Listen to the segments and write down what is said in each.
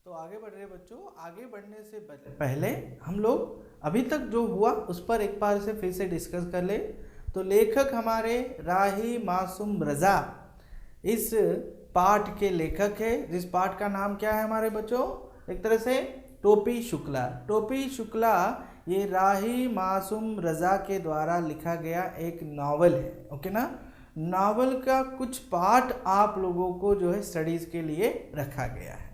तो आगे बढ़ रहे बच्चों, आगे बढ़ने से पहले हम लोग अभी तक जो हुआ उस पर एक बार से फिर से डिस्कस कर ले। तो लेखक हमारे राही मासूम रजा इस पाठ के लेखक है, जिस पाठ का नाम क्या है हमारे बच्चों? एक तरह से टोपी शुक्ला। टोपी शुक्ला ये राही मासूम रजा के द्वारा लिखा गया एक नावल है। ओके ना? नावल का कुछ पार्ट आप लोगों को जो है स्टडीज के लिए रखा गया है।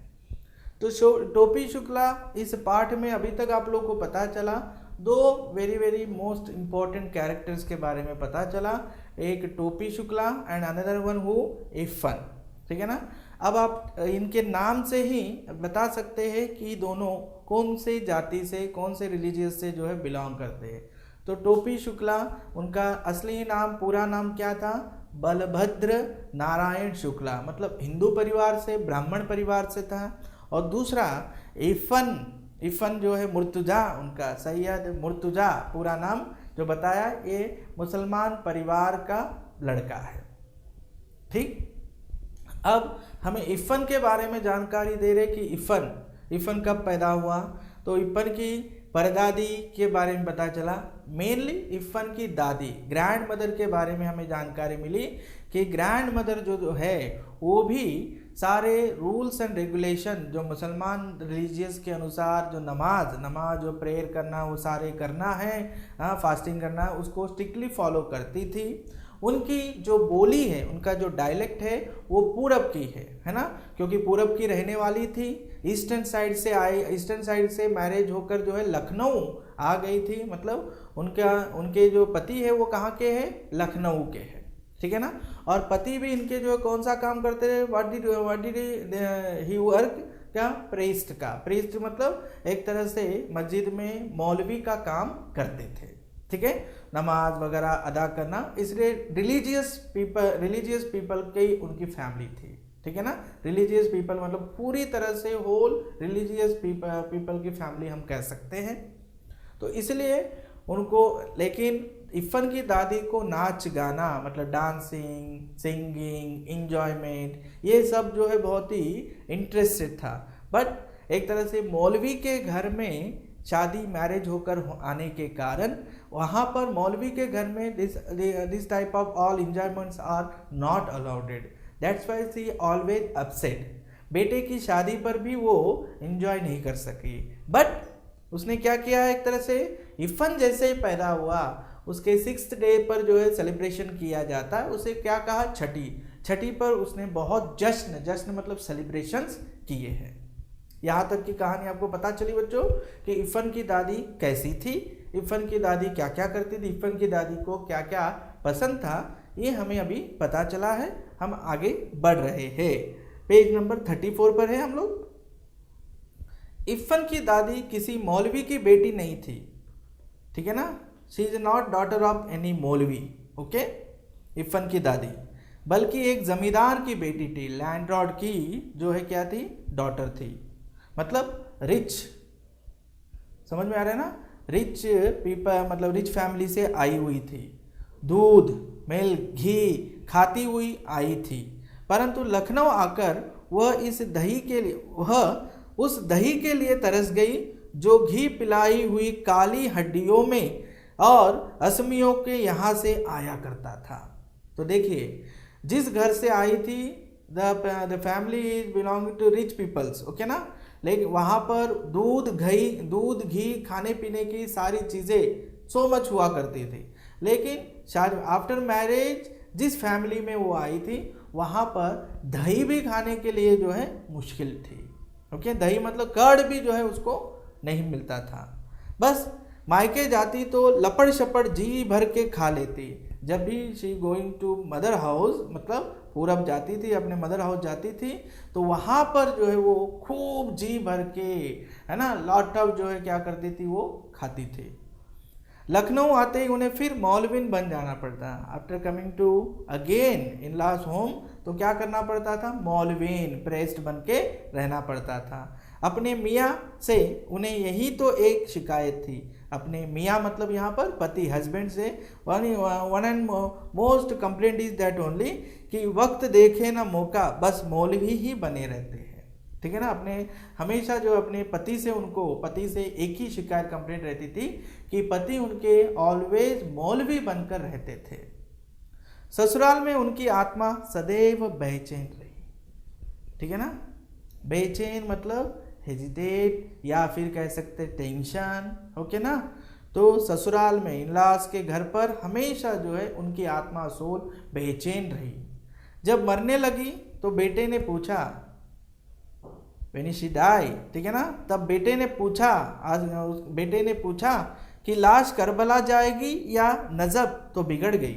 तो टोपी शुक्ला इस पाठ में अभी तक आप लोग को पता चला दो वेरी मोस्ट इंपॉर्टेंट कैरेक्टर्स के बारे में पता चला, एक टोपी Shukla and another one who इफ़न। ठीक है ना? अब आप इनके नाम से ही बता सकते हैं कि दोनों कौन से जाति से, कौन से रिलीजियस से जो है बिलोंग करते हैं। तो टोपी शुक्ला, उनका असली नाम, पूरा नाम क्या था? बलभद्र नारायण शुक्ला, मतलब हिंदू परिवार से, ब्राह्मण परिवार से था। और दूसरा इफ़न जो है मुर्तुजा, उनका सैयद मुर्तुजा पूरा नाम जो बताया, ये मुसलमान परिवार का लड़का है। ठीक, अब हमें इफ़न के बारे में जानकारी दे रहे कि इफ़न कब पैदा हुआ। तो इफ़न की परदादी के बारे में पता चला, मेनली इफ़न की दादी ग्रैंड मदर के बारे में हमें जानकारी मिली कि ग्रैंड मदर जो है वो भी सारे रूल्स एंड रेगुलेशन जो मुसलमान रिलीजियस के अनुसार जो नमाज जो प्रेयर करना वो सारे करना है, फास्टिंग करना है, उसको स्ट्रिक्टली फॉलो करती थी। उनकी जो बोली है, उनका जो डायलेक्ट है वो पूरब की है ना? क्योंकि पूरब की रहने वाली थी, ईस्टर्न साइड से मैरिज होकर जो है लखनऊ आ गई थी। मतलब उनके जो पति है वो कहाँ के हैं? लखनऊ के हैं। ठीक है ना? और पति भी इनके जो कौन सा काम करते रहे? What did he work? क्या? प्रीस्ट का। प्रीस्ट मतलब एक तरह से मस्जिद में मौलवी का काम करते थे। ठीक है? नमाज वगैरह अदा करना, इसलिए रिलीजियस पीपल की उनकी फैमिली थी। ठीक है ना? रिलीजियस पीपल मतलब पूरी तरह से होल रिलीजियस पीपल की फैमिली हम कह सकते हैं। तो इसलिए उनको, लेकिन इफ़न की दादी को नाच गाना मतलब डांसिंग, सिंगिंग, इंजॉयमेंट, ये सब जो है बहुत ही इंटरेस्टेड था। बट एक तरह से मौलवी के घर में शादी मैरिज होकर आने के कारण वहाँ पर मौलवी के घर में this type of all enjoyments are not allowed. That's why she always upset. बेटे की शादी पर भी वो एंजॉय नहीं कर सकी। बट उसने क्या किया? एक तरह से इफ़न जैसे ही पैदा हुआ उसके 6th डे पर जो है सेलिब्रेशन किया जाता है, उसे क्या कहा? छठी पर उसने बहुत जश्न मतलब सेलिब्रेशंस किए हैं। यहाँ तक की कहानी आपको पता चली बच्चों कि इफ़न की दादी कैसी थी, इफ़न की दादी क्या क्या करती थी, इफ़न की दादी को क्या क्या पसंद था, ये हमें अभी पता चला है। हम आगे बढ़ रहे हैं, पेज नंबर 34 पर है हम लोग। इफ़न की दादी किसी मौलवी की बेटी नहीं थी। ठीक है ना? She is not daughter of any मौलवी। ओके, इफ़न की दादी बल्कि एक जमींदार की बेटी थी, लैंडलॉर्ड की जो है क्या थी? डॉटर थी। मतलब रिच, समझ में आ रहा है ना? रिच पीपल मतलब रिच फैमिली से आई हुई थी। दूध, मिल्क, घी खाती हुई आई थी। परंतु लखनऊ आकर वह उस दही के लिए तरस गई जो घी पिलाई हुई काली हड्डियों में और असमियों के यहाँ से आया करता था। तो देखिए, जिस घर से आई थी, the family is belonging to rich peoples. Okay ना? लेकिन वहाँ पर दूध घी खाने पीने की सारी चीज़ें सो मच हुआ करती थी। लेकिन आफ्टर मैरिज जिस फैमिली में वो आई थी वहाँ पर दही भी खाने के लिए जो है मुश्किल थी। ओके, दही मतलब कर्ड भी जो है उसको नहीं मिलता था। बस मायके जाती तो लपड़ शपड़ जी भर के खा लेती। जब भी she going to mother house मतलब पूरब जाती थी, अपने मदर हाउस जाती थी, तो वहाँ पर जो है वो खूब जी भर के, है ना, लॉट ऑफ जो है क्या करती थी? वो खाती थी। लखनऊ आते ही उन्हें फिर मौलविन बन जाना पड़ता। After coming to again in laws home तो क्या करना पड़ता था? मौलविन प्रेस्ट बन के रहना पड़ता था। अपने मियाँ से उन्हें यही तो एक शिकायत थी। अपने मियाँ मतलब यहाँ पर पति, हस्बैंड से one and most complaint is that only कि वक्त देखे ना मौका, बस मौलवी ही बने रहते हैं। ठीक है ना। अपने हमेशा जो अपने पति से एक ही शिकायत कंप्लेंट रहती थी कि पति उनके ऑलवेज मौलवी बनकर रहते थे। ससुराल में उनकी आत्मा सदैव बेचैन रही। ठीक है ना, बेचैन मतलब हेजिटेट या फिर कह सकते टेंशन, ओके ना। तो ससुराल में इनलास के घर पर हमेशा जो है उनकी आत्मा सोल बेचैन रही। जब मरने लगी तो बेटे ने पूछा, When she died, ठीक है ना, तब बेटे ने पूछा कि लाश करबला जाएगी या नजब, तो बिगड़ गई।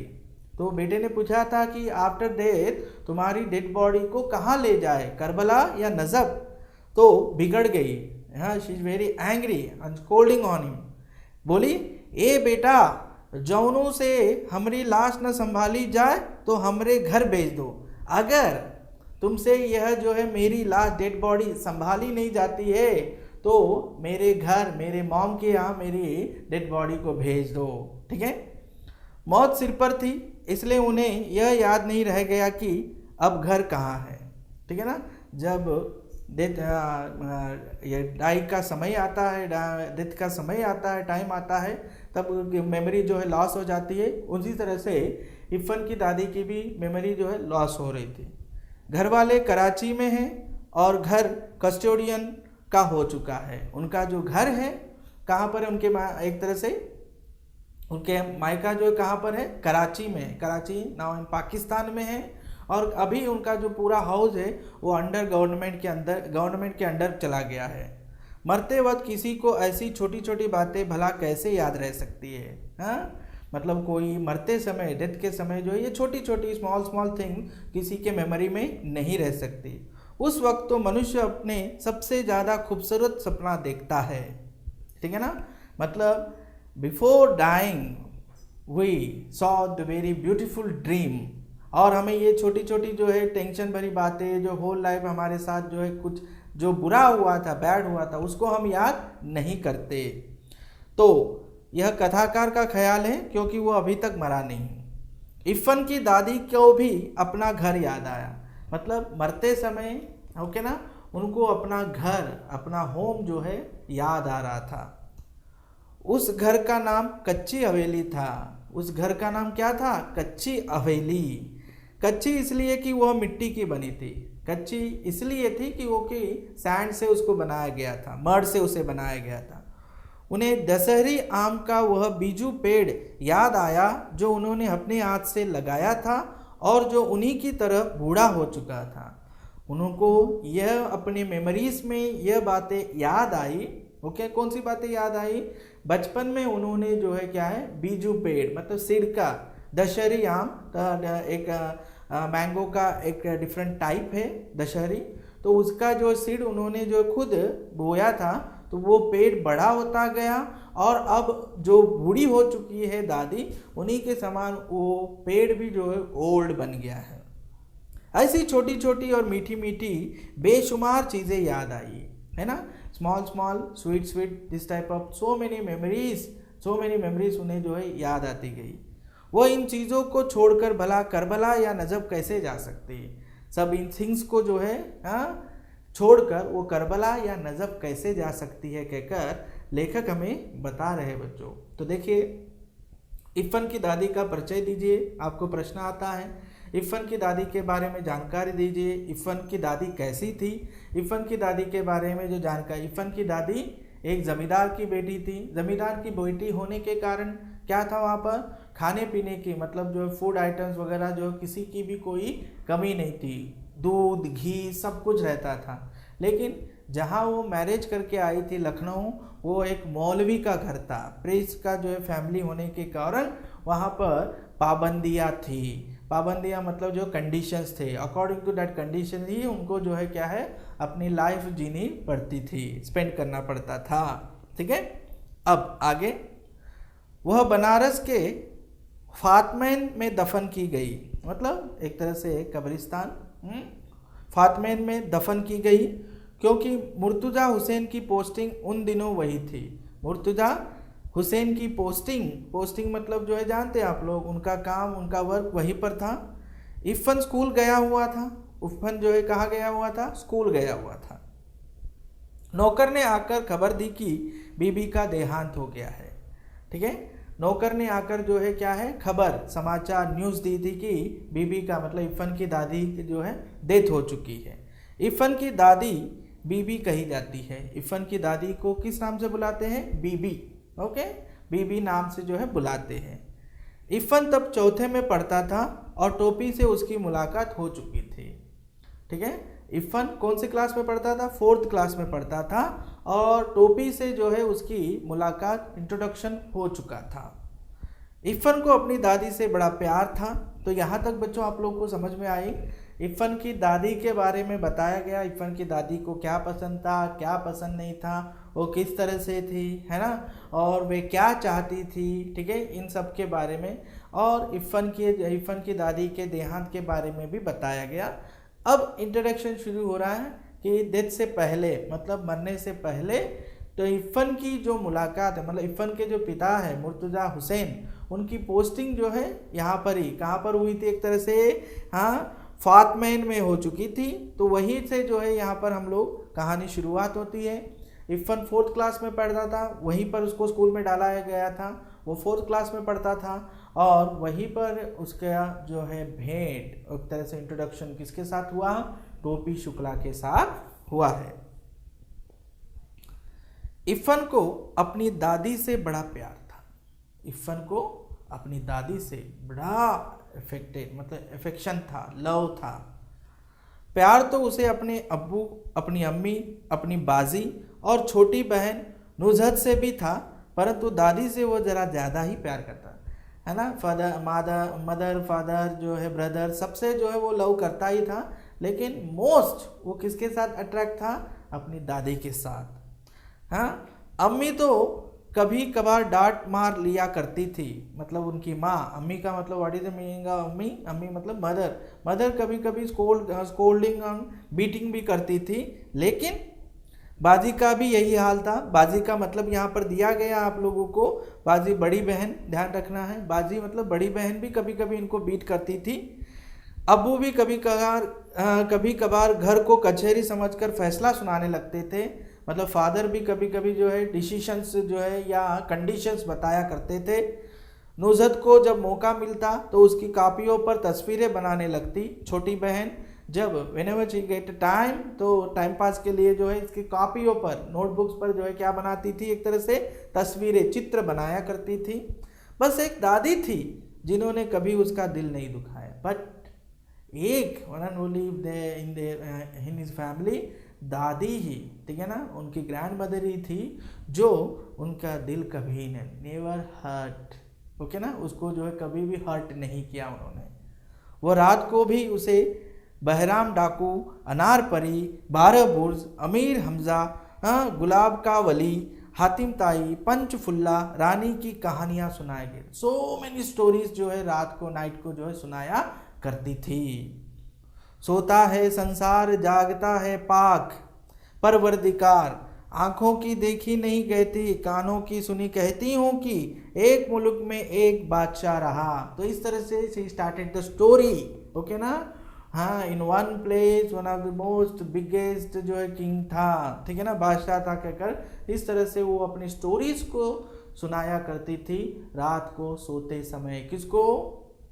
तो बेटे ने पूछा था कि आफ्टर डेथ तुम्हारी डेड बॉडी को कहाँ ले जाए, करबला या नजब, तो बिगड़ गई। हाँ, she is very angry and scolding on him. बोली, ए बेटा, जौनों से हमारी लाश न संभाली जाए तो हमरे घर भेज दो। अगर तुमसे यह जो है मेरी लाश डेड बॉडी संभाली नहीं जाती है तो मेरे घर, मेरे मॉम के यहाँ मेरी डेड बॉडी को भेज दो। ठीक है। मौत सिर पर थी, इसलिए उन्हें यह याद नहीं रह गया कि अब घर कहाँ है। ठीक है ना। जब डेथ ये डाई का समय आता है, डेथ का समय आता है, टाइम आता है, तब मेमोरी जो है लॉस हो जाती है। उसी तरह से इफ़न की दादी की भी मेमोरी जो है लॉस हो रही थी। घर वाले कराची में हैं और घर कस्टोडियन का हो चुका है। उनका जो घर है कहाँ पर है, उनके एक तरह से उनके मायका जो है कहाँ पर है, कराची में है। कराची नाउ इन पाकिस्तान में है। और अभी उनका जो पूरा हाउस है वो गवर्नमेंट के अंडर चला गया है। मरते वक्त किसी को ऐसी छोटी छोटी बातें भला कैसे याद रह सकती है। हाँ, मतलब कोई मरते समय, डेथ के समय जो है ये छोटी छोटी स्मॉल थिंग किसी के मेमोरी में नहीं रह सकती। उस वक्त तो मनुष्य अपने सबसे ज़्यादा खूबसूरत सपना देखता है। ठीक है ना। मतलब before dying we saw the very beautiful dream. और हमें ये छोटी छोटी जो है टेंशन भरी बातें, जो होल लाइफ हमारे साथ जो है कुछ जो बुरा हुआ था, बैड हुआ था, उसको हम याद नहीं करते। तो यह कथाकार का ख्याल है क्योंकि वो अभी तक मरा नहीं। इफ़न की दादी को भी अपना घर याद आया। मतलब मरते समय, ओके ना, उनको अपना घर, अपना होम जो है याद आ रहा था। उस घर का नाम कच्ची हवेली था। उस घर का नाम क्या था? कच्ची हवेली। कच्ची इसलिए कि वह मिट्टी की बनी थी। कच्ची इसलिए थी कि वो कि सैंड से उसको बनाया गया था, मड से उसे बनाया गया था। उन्हें दशहरी आम का वह बीजू पेड़ याद आया जो उन्होंने अपने हाथ से लगाया था और जो उन्हीं की तरह बूढ़ा हो चुका था। उनको यह अपने मेमोरीज में यह बातें याद आई। ओके, कौन सी बातें याद आई? बचपन में उन्होंने जो है क्या है, बीजू पेड़ मतलब सीड का, दशहरी आम एक मैंगो का एक डिफरेंट टाइप है दशहरी, तो उसका जो सीड उन्होंने जो खुद बोया था, तो वो पेड़ बड़ा होता गया और अब जो बूढ़ी हो चुकी है दादी, उन्हीं के समान वो पेड़ भी जो है ओल्ड बन गया है। ऐसी छोटी छोटी और मीठी मीठी बेशुमार चीज़ें याद आई, है ना। Small sweet this type of so many memories उन्हें जो है याद आती गई। वो इन चीज़ों को छोड़कर भला करबला या नजब कैसे जा सकती है। सब इन थिंग्स को जो है छोड़कर वो करबला या नजब कैसे जा सकती है कहकर लेखक हमें बता रहे बच्चों। तो देखिए, इफ़न की दादी का परिचय दीजिए। आपको प्रश्न आता है, इफ़न की दादी के बारे में जानकारी दीजिए। इफ़न की दादी कैसी थी? इफ़न की दादी के बारे में जो जानकारी, इफ़न की दादी एक ज़मींदार की बेटी थी। ज़मींदार की बेटी होने के कारण क्या था वहाँ पर, खाने पीने की, मतलब जो फूड आइटम्स वगैरह जो किसी की भी कोई कमी नहीं थी, दूध घी सब कुछ रहता था। लेकिन जहाँ वो मैरिज करके आई थी लखनऊ, वो एक मौलवी का घर था। प्रीस्ट का जो है फैमिली होने के कारण वहाँ पर पाबंदियाँ थी। पाबंदियाँ मतलब जो कंडीशंस थे, अकॉर्डिंग टू दैट कंडीशन ही उनको जो है क्या है, अपनी लाइफ जीनी पड़ती थी, स्पेंड करना पड़ता था। ठीक है। अब आगे, वह बनारस के फातमैन में दफन की गई, मतलब एक तरह से कब्रिस्तान, फातमैन में दफन की गई, क्योंकि मुर्तज़ा हुसैन की पोस्टिंग उन दिनों वही थी। मुर्तज़ा हुसैन की पोस्टिंग मतलब जो है जानते हैं आप लोग, उनका काम, उनका वर्क वहीं पर था। इफ़न स्कूल गया हुआ था। इफ़न जो है कहाँ गया हुआ था? स्कूल गया हुआ था। नौकर ने आकर खबर दी कि बीबी का देहांत हो गया है। ठीक है, नौकर ने आकर जो है क्या है, खबर समाचार न्यूज़ दी थी कि बीबी का मतलब इरफान की दादी की जो है डेथ हो चुकी है। इरफान की दादी बीबी कही जाती है। इरफान की दादी को किस नाम से बुलाते हैं? बीबी। ओके, बीबी नाम से जो है बुलाते हैं। इरफान तब चौथे में पढ़ता था और टोपी से उसकी मुलाकात हो चुकी थी। ठीक है, इरफान कौन से क्लास में पढ़ता था? 4th क्लास में पढ़ता था और टोपी से जो है उसकी मुलाकात, इंट्रोडक्शन हो चुका था। इरफान को अपनी दादी से बड़ा प्यार था। तो यहाँ तक बच्चों आप लोग को समझ में आई। इरफान की दादी के बारे में बताया गया, इरफान की दादी को क्या पसंद था, क्या पसंद नहीं था, वो किस तरह से थी, है ना, और वे क्या चाहती थी। ठीक है, इन सब के बारे में, और इरफान की दादी के देहांत के बारे में भी बताया गया। अब इंट्रोडक्शन शुरू हो रहा है कि डेथ से पहले मतलब मरने से पहले तो इरफान की जो मुलाकात है, मतलब इरफान के जो पिता है मुर्तज़ा हुसैन, उनकी पोस्टिंग जो है यहाँ पर ही कहाँ पर हुई थी, एक तरह से हाँ फातमैन में हो चुकी थी। तो वहीं से जो है यहाँ पर हम लोग कहानी शुरुआत होती है। इरफान 4th क्लास में पढ़ता था, वहीं पर उसको स्कूल में डाला गया था, वो 4th क्लास में पढ़ता था और वहीं पर उसका जो है भेंट एक तरह से इंट्रोडक्शन किसके साथ हुआ? टोपी शुक्ला के साथ हुआ है। इरफान को अपनी दादी से बड़ा प्यार था। इरफान को अपनी दादी से बड़ा अफेक्शन था, लव था। प्यार तो उसे अपने अब्बू, अपनी अम्मी, अपनी बाजी और छोटी बहन नुजहत से भी था, परंतु दादी से वो ज़रा ज़्यादा ही प्यार करता है ना। मदर फादर जो है ब्रदर सबसे जो है वो लव करता ही था, लेकिन मोस्ट वो किसके साथ अट्रैक्ट था? अपनी दादी के साथ। हाँ, अम्मी तो कभी कभार डांट मार लिया करती थी, मतलब उनकी माँ। अम्मी का मतलब what is the meaning of अम्मी? अम्मी मतलब मदर। मदर कभी कभी स्कोल्डिंग बीटिंग भी करती थी, लेकिन बाजी का भी यही हाल था। बाजी का मतलब यहाँ पर दिया गया आप लोगों को, बाजी बड़ी बहन, ध्यान रखना है। बाजी मतलब बड़ी बहन भी कभी कभी इनको बीट करती थी। अब्बू भी कभी कभार घर को कचहरी समझकर फैसला सुनाने लगते थे, मतलब फादर भी कभी कभी जो है डिसीशंस जो है या कंडीशंस बताया करते थे। नुजहत को जब मौका मिलता तो उसकी कापियों पर तस्वीरें बनाने लगती। छोटी बहन जब व्हेनेवर शी गेट टाइम, तो टाइम पास के लिए जो है इसकी कॉपियों पर, नोटबुक्स पर जो है क्या बनाती थी? एक तरह से तस्वीरें, चित्र बनाया करती थी। बस एक दादी थी जिन्होंने कभी उसका दिल नहीं दुखाया, बट एक one and only in his family, दादी ही, ठीक है ना, उनकी ग्रैंड मदर ही थी जो उनका दिल कभी नेवर हर्ट, ओके ना, उसको जो है कभी भी हर्ट नहीं किया उन्होंने। वो रात को भी उसे बहराम डाकू, अनार परी, 12 बुर्ज, अमीर हमजा, गुलाब का वली, हातिम ताई, पंचफुल्ला, रानी की कहानियाँ सुनाए गए। सो मेनी स्टोरीज जो है रात को, नाइट को जो है सुनाया करती थी। सोता है संसार, जागता है पाक परवरदिगार, आंखों की देखी नहीं कहती, कानों की सुनी कहती हूँ कि एक मुल्क में एक बादशाह रहा। तो इस तरह से she started the story, okay ना। हाँ, in one place one of the most biggest जो है किंग था, ठीक है ना, बादशाह था कहकर इस तरह से वो अपनी स्टोरीज को सुनाया करती थी रात को सोते समय। किसको?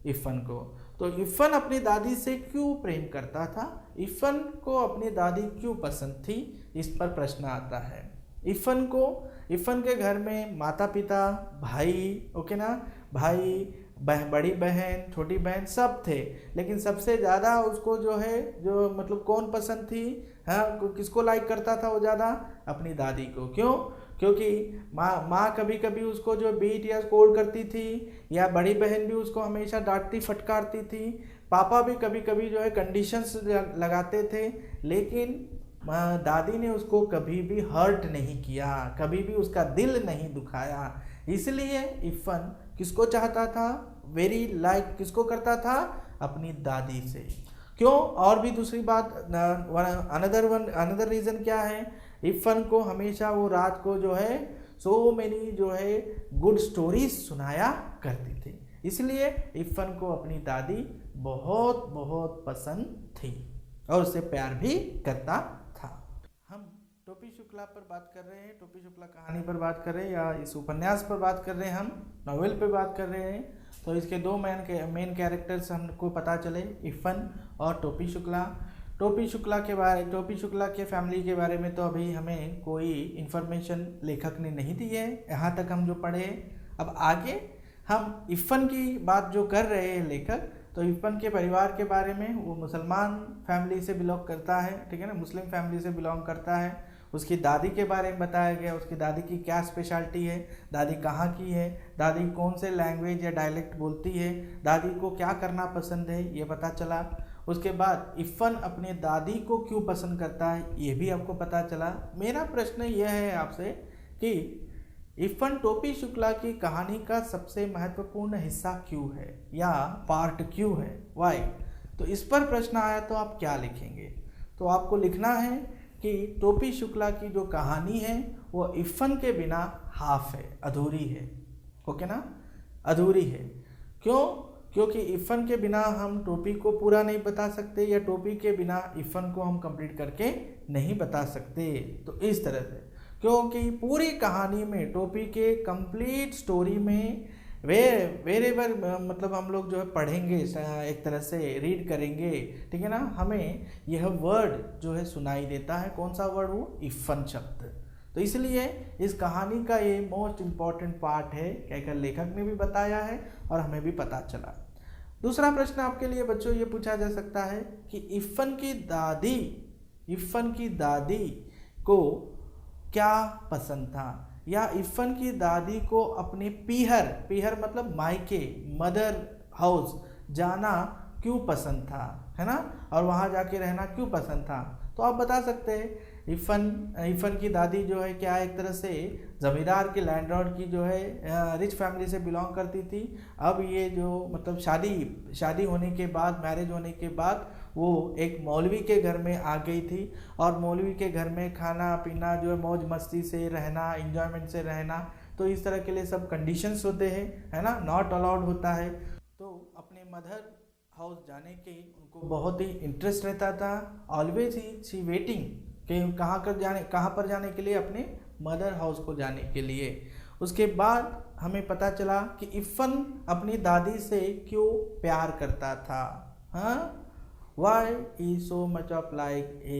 इरफान को। तो इरफान अपनी दादी से क्यों प्रेम करता था? इरफान को अपनी दादी क्यों पसंद थी? इस पर प्रश्न आता है। इरफान के घर में माता पिता, भाई, ओके ना, भाई, बड़ी बहन, छोटी बहन सब थे, लेकिन सबसे ज़्यादा उसको जो है जो मतलब कौन पसंद थी? हाँ, किसको लाइक करता था वो ज़्यादा? अपनी दादी को। क्यों? क्योंकि माँ कभी कभी उसको जो बीट या स्कोल्ड करती थी, या बड़ी बहन भी उसको हमेशा डांटती फटकारती थी, पापा भी कभी कभी जो है कंडीशंस लगाते थे, लेकिन दादी ने उसको कभी भी हर्ट नहीं किया, कभी भी उसका दिल नहीं दुखाया। इसलिए इरफान किसको चाहता था? वेरी लाइक किसको करता था? अपनी दादी से। क्यों? और भी दूसरी बात, अनदर रीज़न क्या है? इरफान को हमेशा वो रात को जो है सो मेनी जो है गुड स्टोरीज सुनाया करती थी, इसलिए इरफान को अपनी दादी बहुत बहुत पसंद थी और उससे प्यार भी करता था। हम टोपी शुक्ला पर बात कर रहे हैं, टोपी शुक्ला कहानी पर बात कर रहे हैं या इस उपन्यास पर बात कर रहे हैं, हम नॉवेल पर बात कर रहे हैं। तो इसके दो मेन कैरेक्टर्स हमको पता चले, इफ़न और टोपी शुक्ला। टोपी शुक्ला के फैमिली के बारे में तो अभी हमें कोई इन्फॉर्मेशन लेखक ने नहीं दी है, यहाँ तक हम जो पढ़े। अब आगे हम इफ़न की बात जो कर रहे हैं लेखक, तो इफ़न के परिवार के बारे में, वो मुसलमान फैमिली से बिलोंग करता है, ठीक है ना, मुस्लिम फैमिली से बिलोंग करता है। उसकी दादी के बारे में बताया गया, उसकी दादी की क्या स्पेशलिटी है, दादी कहाँ की है, दादी कौन से लैंग्वेज या डायलेक्ट बोलती है, दादी को क्या करना पसंद है, ये पता चला। उसके बाद इफ़न अपने दादी को क्यों पसंद करता है, ये भी आपको पता चला। मेरा प्रश्न यह है आपसे कि इफ़न टोपी शुक्ला की कहानी का सबसे महत्वपूर्ण हिस्सा क्यों है या पार्ट क्यों है, वाई? तो इस पर प्रश्न आया तो आप क्या लिखेंगे? तो आपको लिखना है कि टोपी शुक्ला की जो कहानी है वो इफ़न के बिना हाफ है, अधूरी है। ओके ना, अधूरी है। क्यों? क्योंकि इफ़न के बिना हम टोपी को पूरा नहीं बता सकते, या टोपी के बिना इफ़न को हम कंप्लीट करके नहीं बता सकते। तो इस तरह से, क्योंकि पूरी कहानी में टोपी के कंप्लीट स्टोरी में वेरेवर मतलब हम लोग जो है पढ़ेंगे, एक तरह से रीड करेंगे, ठीक है ना, हमें यह वर्ड जो है सुनाई देता है। कौन सा वर्ड? वो इफ़न शब्द। तो इसलिए इस कहानी का ये मोस्ट इम्पॉर्टेंट पार्ट है, कहकर लेखक ने भी बताया है और हमें भी पता चला। दूसरा प्रश्न आपके लिए बच्चों ये पूछा जा सकता है कि इफ़न की दादी को क्या पसंद था, या इफ़न की दादी को अपने पीहर मतलब मायके, मदर हाउस जाना क्यों पसंद था, है ना, और वहाँ जाके रहना क्यों पसंद था? तो आप बता सकते हैं इफ़न की दादी जो है क्या एक तरह से ज़मींदार की, लैंडलॉर्ड की जो है रिच फैमिली से बिलोंग करती थी। अब ये जो मतलब शादी होने के बाद, मैरिज होने के बाद वो एक मौलवी के घर में आ गई थी, और मौलवी के घर में खाना पीना जो है मौज मस्ती से रहना, इंजॉयमेंट से रहना, तो इस तरह के लिए सब कंडीशंस होते हैं, है ना, नॉट अलाउड होता है। तो अपने मदर हाउस जाने के उनको बहुत ही इंटरेस्ट रहता था। ऑलवेज ही शी वेटिंग कि कहाँ पर जाने के लिए, अपने मदर हाउस को जाने के लिए। उसके बाद हमें पता चला कि इफ़न अपनी दादी से क्यों प्यार करता था। हाँ, why he so much of like a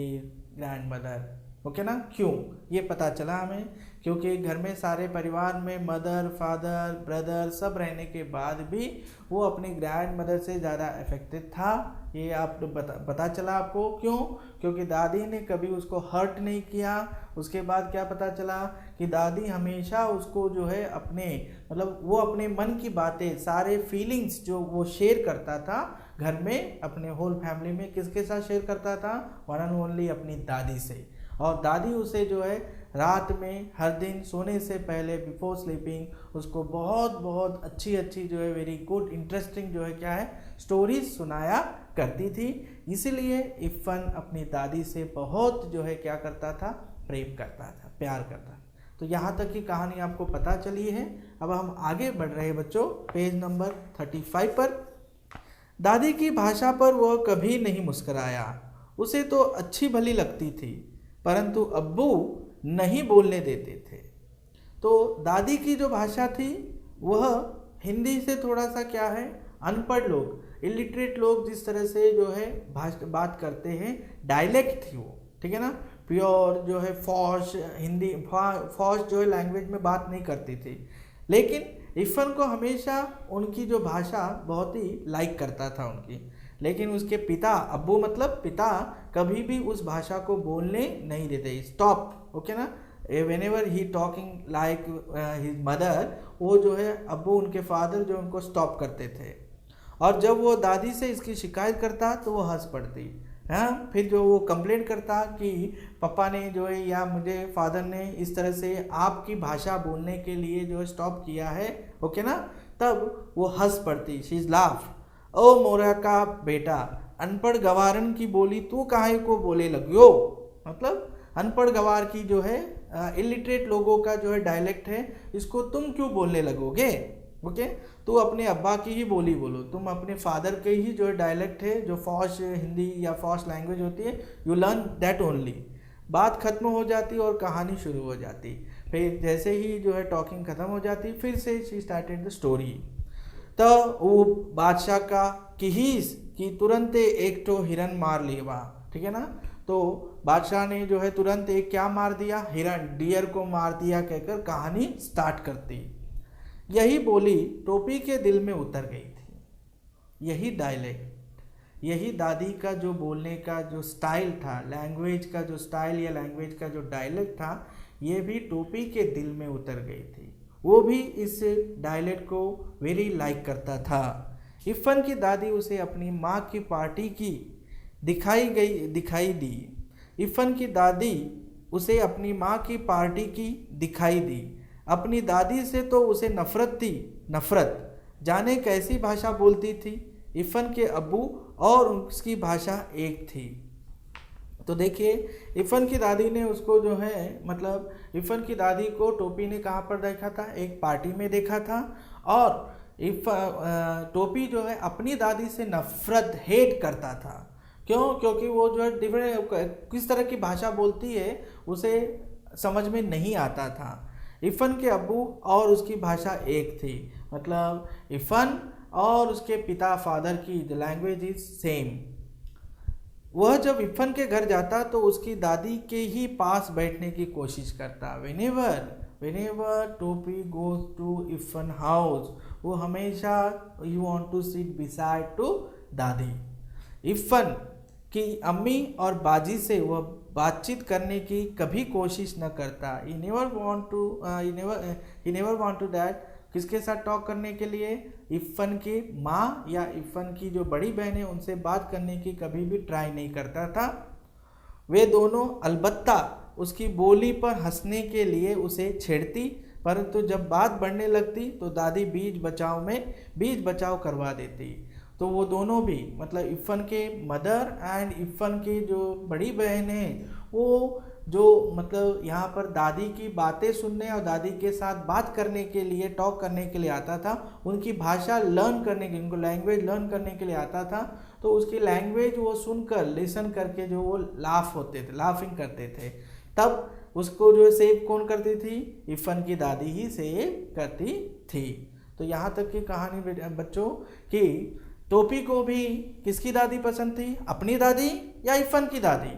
grand mother. Okay ना, क्यों, ये पता चला हमें। क्योंकि घर में सारे परिवार में मदर, फादर, ब्रदर सब रहने के बाद भी वो अपनी ग्रैंड मदर से ज़्यादा अफेक्टेड था। ये आप पता चला आपको। क्यों? क्योंकि दादी ने कभी उसको हर्ट नहीं किया। उसके बाद क्या पता चला कि दादी हमेशा उसको जो है अपने मतलब वो अपने मन की बातें, सारे फीलिंग्स जो वो शेयर करता था घर में, अपने होल फैमिली में किसके साथ शेयर करता था? वन एंड ओनली अपनी दादी से। और दादी उसे जो है रात में हर दिन सोने से पहले, बिफोर स्लीपिंग, उसको बहुत अच्छी जो है वेरी गुड इंटरेस्टिंग जो है क्या है स्टोरीज सुनाया करती थी। इसीलिए इफ़न अपनी दादी से बहुत जो है क्या करता था? प्रेम करता था, प्यार करता था। तो यहाँ तक की कहानी आपको पता चली है। अब हम आगे बढ़ रहे हैं बच्चों, पेज नंबर 35 पर। दादी की भाषा पर वह कभी नहीं मुस्कराया। उसे तो अच्छी भली लगती थी, परंतु अब्बू नहीं बोलने देते थे। तो दादी की जो भाषा थी वह हिंदी से थोड़ा सा क्या है, अनपढ़ लोग, इलिटरेट लोग जिस तरह से जो है बात करते हैं, डायलेक्ट थी वो, ठीक है ना, प्योर जो है फॉश हिंदी, फॉश जो है लैंग्वेज में बात नहीं करती थी। लेकिन इफ़न को हमेशा उनकी जो भाषा बहुत ही लाइक करता था उनकी। लेकिन उसके पिता, अब्बू मतलब पिता, कभी भी उस भाषा को बोलने नहीं देते। स्टॉप, ओके ना, whenever he talking like his mother, वो जो है अब्बू उनके फादर जो उनको स्टॉप करते थे। और जब वो दादी से इसकी शिकायत करता तो वो हंस पड़ती। हाँ, फिर जो वो कंप्लेंट करता कि पापा ने जो है या मुझे फादर ने इस तरह से आपकी भाषा बोलने के लिए जो है स्टॉप किया है, ओके ना, तब वो हंस पड़ती। She is laugh. ओ मोरा का बेटा, अनपढ़ गवारन की बोली तू काहे को बोले लगियो। मतलब अनपढ़ गवार की जो है इलिटरेट लोगों का जो है डायलेक्ट है, इसको तुम क्यों बोलने लगोगे। ओके, तो अपने अब्बा की ही बोली बोलो, तुम अपने फादर के ही जो डायलेक्ट है, जो फॉश हिंदी या फॉश लैंग्वेज होती है, यू लर्न दैट ओनली। बात खत्म हो जाती और कहानी शुरू हो जाती। फिर जैसे ही जो है टॉकिंग खत्म हो जाती, फिर से शी स्टार्टेड द स्टोरी। तो वो बादशाह का किहीस कि तुरंत एक तो हिरन मार लिया, ठीक है ना। तो बादशाह ने जो है तुरंत एक क्या मार दिया, हिरन, डियर को मार दिया कहकर कहानी स्टार्ट करती। यही बोली टोपी के दिल में उतर गई थी, यही डायलेक्ट, यही दादी का जो बोलने का जो स्टाइल था, लैंग्वेज का जो स्टाइल या लैंग्वेज का जो डायलेक्ट था, ये भी टोपी के दिल में उतर गई थी। वो भी इस डायलेक्ट को वेरी लाइक करता था। इफ़न की दादी उसे अपनी माँ की पार्टी की दिखाई दी। इफ़न की दादी उसे अपनी माँ की पार्टी की दिखाई दी। अपनी दादी से तो उसे नफरत थी, नफरत। जाने कैसी भाषा बोलती थी। इफ़न के अब्बू और उसकी भाषा एक थी। तो देखिए, इफ़न की दादी ने उसको जो है, मतलब इफ़न की दादी को टोपी ने कहाँ पर देखा था, एक पार्टी में देखा था। और टोपी जो है अपनी दादी से नफरत, हेट करता था। क्यों? क्योंकि वो जो है डिफरेंट किस तरह की भाषा बोलती है उसे समझ में नहीं आता था। इफ़न के अब्बू और उसकी भाषा एक थी, मतलब इफ़न और उसके पिता फादर की द लैंग्वेज इज सेम। वह जब इफ़न के घर जाता तो उसकी दादी के ही पास बैठने की कोशिश करता। वेनेवर टोपी गोज टू इफ़न हाउस, वो हमेशा you want to sit beside to दादी। इफ़न की अम्मी और बाजी से वह बातचीत करने की कभी कोशिश न करता। He never want to that, किसके साथ टॉक करने के लिए, इफ़न की माँ या इफ़न की जो बड़ी बहन है उनसे बात करने की कभी भी ट्राई नहीं करता था। वे दोनों अलबत्ता उसकी बोली पर हंसने के लिए उसे छेड़ती, परंतु जब बात बढ़ने लगती तो दादी बीच बचाव करवा देती। तो वो दोनों भी, मतलब इफ़न के मदर एंड इफ़न की जो बड़ी बहन है, वो जो मतलब यहाँ पर दादी की बातें सुनने और दादी के साथ बात करने के लिए, टॉक करने के लिए आता था, उनकी भाषा लर्न करने के, उनको लैंग्वेज लर्न करने के लिए आता था। तो उसकी लैंग्वेज वो सुनकर, लिसन करके जो वो लाफिंग करते थे, तब उसको जो सेव कौन करती थी, इफ़न की दादी ही सेव करती थी। तो यहाँ तक की कहानी बच्चों कि टोपी को भी किसकी दादी पसंद थी, अपनी दादी या इफ़न की दादी।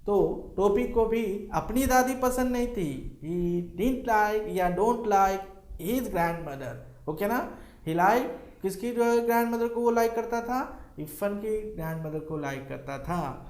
तो टोपी को भी अपनी दादी पसंद नहीं थी। ही डिडंट लाइक या don't like his grand mother, okay ना। ही लाइक किसकी जो है ग्रैंड मदर को वो लाइक करता था, इफ़न की ग्रैंड मदर को लाइक करता था।